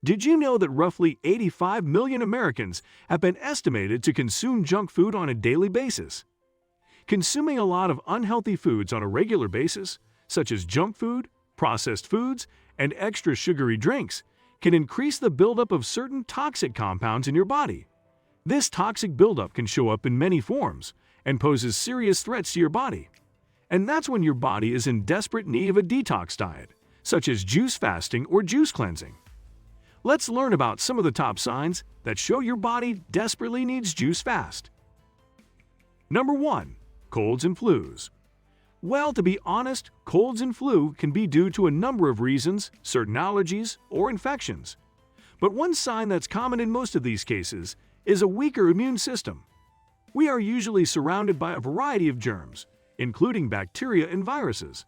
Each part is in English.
Did you know that roughly 85 million Americans have been estimated to consume junk food on a daily basis? Consuming a lot of unhealthy foods on a regular basis, such as junk food, processed foods, and extra sugary drinks, can increase the buildup of certain toxic compounds in your body. This toxic buildup can show up in many forms and poses serious threats to your body. And that's when your body is in desperate need of a detox diet, such as juice fasting or juice cleansing. Let's learn about some of the top signs that show your body desperately needs juice fast. Number 1. Colds and flus. Well, to be honest, colds and flu can be due to a number of reasons, certain allergies, or infections. But one sign that's common in most of these cases is a weaker immune system. We are usually surrounded by a variety of germs, including bacteria and viruses,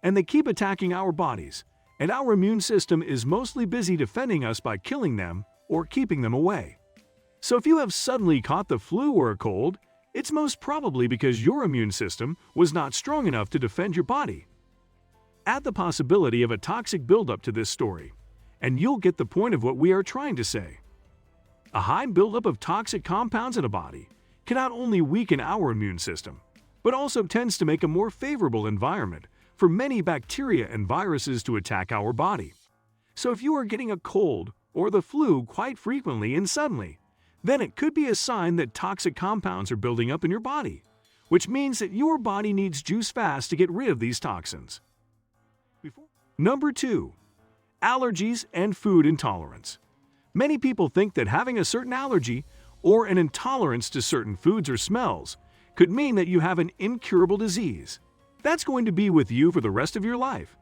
and they keep attacking our bodies, and our immune system is mostly busy defending us by killing them or keeping them away. So if you have suddenly caught the flu or a cold, it's most probably because your immune system was not strong enough to defend your body. Add the possibility of a toxic buildup to this story, and you'll get the point of what we are trying to say. A high buildup of toxic compounds in a body can not only weaken our immune system, but also tends to make a more favorable environment for many bacteria and viruses to attack our body. So if you are getting a cold or the flu quite frequently and suddenly, then it could be a sign that toxic compounds are building up in your body, which means that your body needs juice fast to get rid of these toxins. Number 2. Allergies and food intolerance. Many people think that having a certain allergy or an intolerance to certain foods or smells could mean that you have an incurable disease. That's going to be with you for the rest of your life.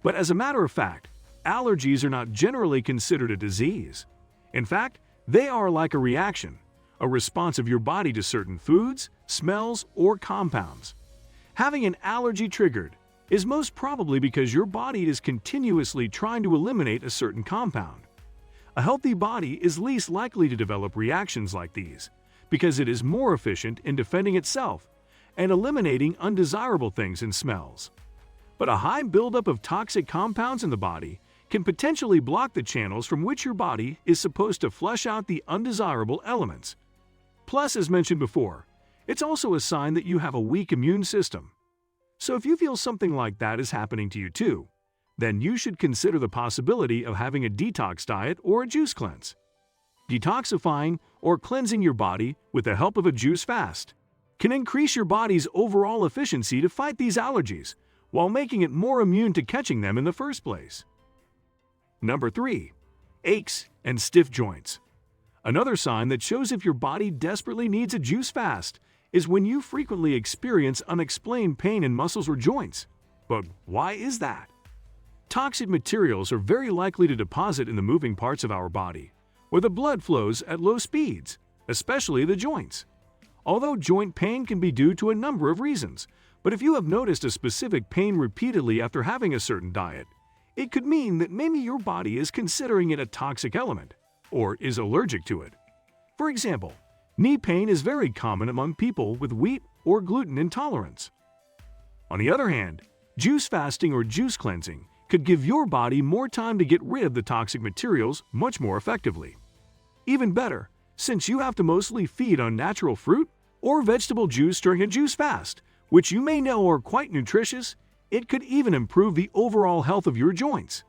But as a matter of fact, allergies are not generally considered a disease. In fact, they are like a reaction, a response of your body to certain foods, smells, or compounds. Having an allergy triggered is most probably because your body is continuously trying to eliminate a certain compound. A healthy body is least likely to develop reactions like these because it is more efficient in defending itself and eliminating undesirable things and smells. But a high buildup of toxic compounds in the body can potentially block the channels from which your body is supposed to flush out the undesirable elements. Plus, as mentioned before, it's also a sign that you have a weak immune system. So if you feel something like that is happening to you too, then you should consider the possibility of having a detox diet or a juice cleanse. Detoxifying or cleansing your body with the help of a juice fast can increase your body's overall efficiency to fight these allergies while making it more immune to catching them in the first place. Number 3. Aches and stiff joints. Another sign that shows if your body desperately needs a juice fast is when you frequently experience unexplained pain in muscles or joints. But why is that? Toxic materials are very likely to deposit in the moving parts of our body, where the blood flows at low speeds, especially the joints. Although joint pain can be due to a number of reasons, but if you have noticed a specific pain repeatedly after having a certain diet, it could mean that maybe your body is considering it a toxic element or is allergic to it. For example, knee pain is very common among people with wheat or gluten intolerance. On the other hand, juice fasting or juice cleansing could give your body more time to get rid of the toxic materials much more effectively. Even better, since you have to mostly feed on natural fruit or vegetable juice during a juice fast, which you may know are quite nutritious, it could even improve the overall health of your joints.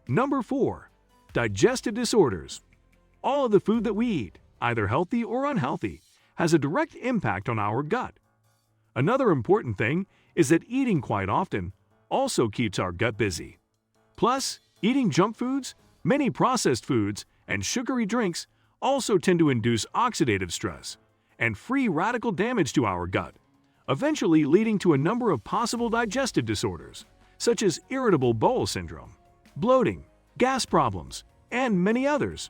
Number 4. Digestive disorders. All of the food that we eat, either healthy or unhealthy, has a direct impact on our gut. Another important thing is that eating quite often also keeps our gut busy. Plus, eating junk foods, many processed foods, and sugary drinks also tend to induce oxidative stress and free radical damage to our gut, eventually leading to a number of possible digestive disorders, such as irritable bowel syndrome, bloating, gas problems, and many others.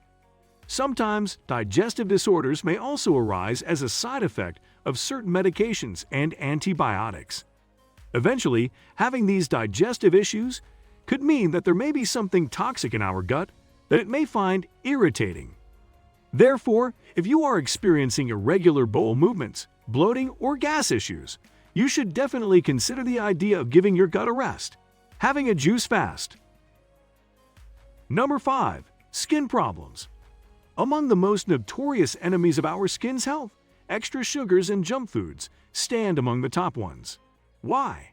Sometimes, digestive disorders may also arise as a side effect of certain medications and antibiotics. Eventually, having these digestive issues could mean that there may be something toxic in our gut that it may find irritating. Therefore, if you are experiencing irregular bowel movements, bloating, or gas issues, you should definitely consider the idea of giving your gut a rest, having a juice fast. Number 5. Skin problems. Among the most notorious enemies of our skin's health, extra sugars and junk foods stand among the top ones. Why?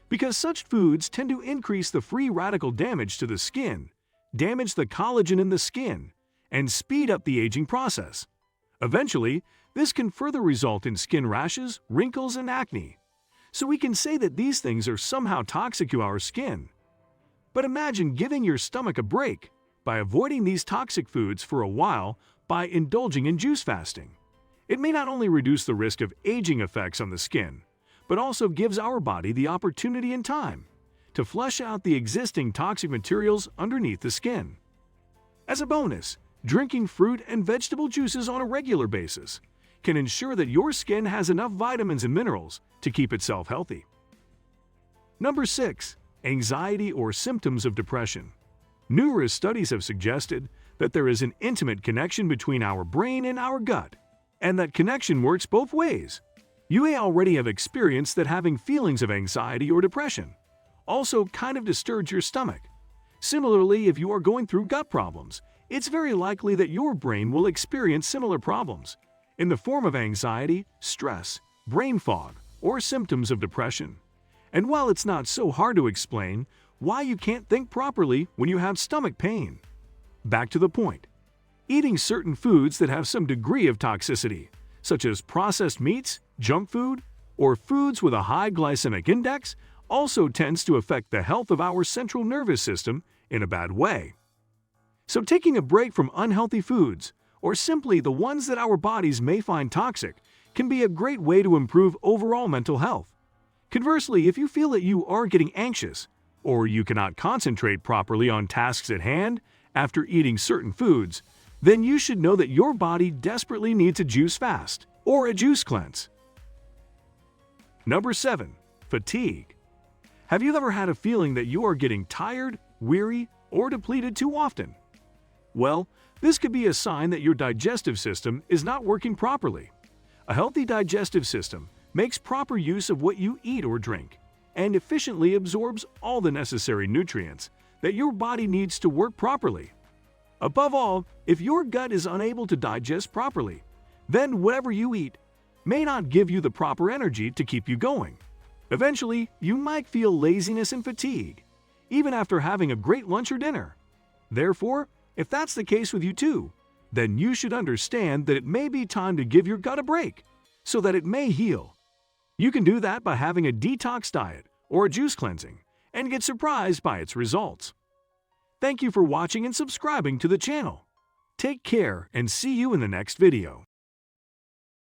Because such foods tend to increase the free radical damage to the skin, damage the collagen in the skin, and speed up the aging process. Eventually, this can further result in skin rashes, wrinkles, and acne. So we can say that these things are somehow toxic to our skin. But imagine giving your stomach a break by avoiding these toxic foods for a while by indulging in juice fasting. It may not only reduce the risk of aging effects on the skin, but also gives our body the opportunity and time to flush out the existing toxic materials underneath the skin. As a bonus, drinking fruit and vegetable juices on a regular basis can ensure that your skin has enough vitamins and minerals to keep itself healthy. Number 6. Anxiety or symptoms of depression. Numerous studies have suggested that there is an intimate connection between our brain and our gut, and that connection works both ways. You may already have experienced that having feelings of anxiety or depression also kind of disturbs your stomach. Similarly, if you are going through gut problems, it's very likely that your brain will experience similar problems in the form of anxiety, stress, brain fog, or symptoms of depression. And while it's not so hard to explain why you can't think properly when you have stomach pain, back to the point. Eating certain foods that have some degree of toxicity, such as processed meats, junk food, or foods with a high glycemic index, also tends to affect the health of our central nervous system in a bad way. So taking a break from unhealthy foods, or simply the ones that our bodies may find toxic, can be a great way to improve overall mental health. Conversely, if you feel that you are getting anxious, or you cannot concentrate properly on tasks at hand after eating certain foods, then you should know that your body desperately needs a juice fast or a juice cleanse. Number 7. Fatigue. Have you ever had a feeling that you are getting tired, weary, or depleted too often? Well, this could be a sign that your digestive system is not working properly. A healthy digestive system makes proper use of what you eat or drink and efficiently absorbs all the necessary nutrients that your body needs to work properly. Above all, if your gut is unable to digest properly, then whatever you eat may not give you the proper energy to keep you going. Eventually, you might feel laziness and fatigue, even after having a great lunch or dinner. Therefore, if that's the case with you too, then you should understand that it may be time to give your gut a break so that it may heal. You can do that by having a detox diet or a juice cleansing and get surprised by its results. Thank you for watching and subscribing to the channel. Take care and see you in the next video.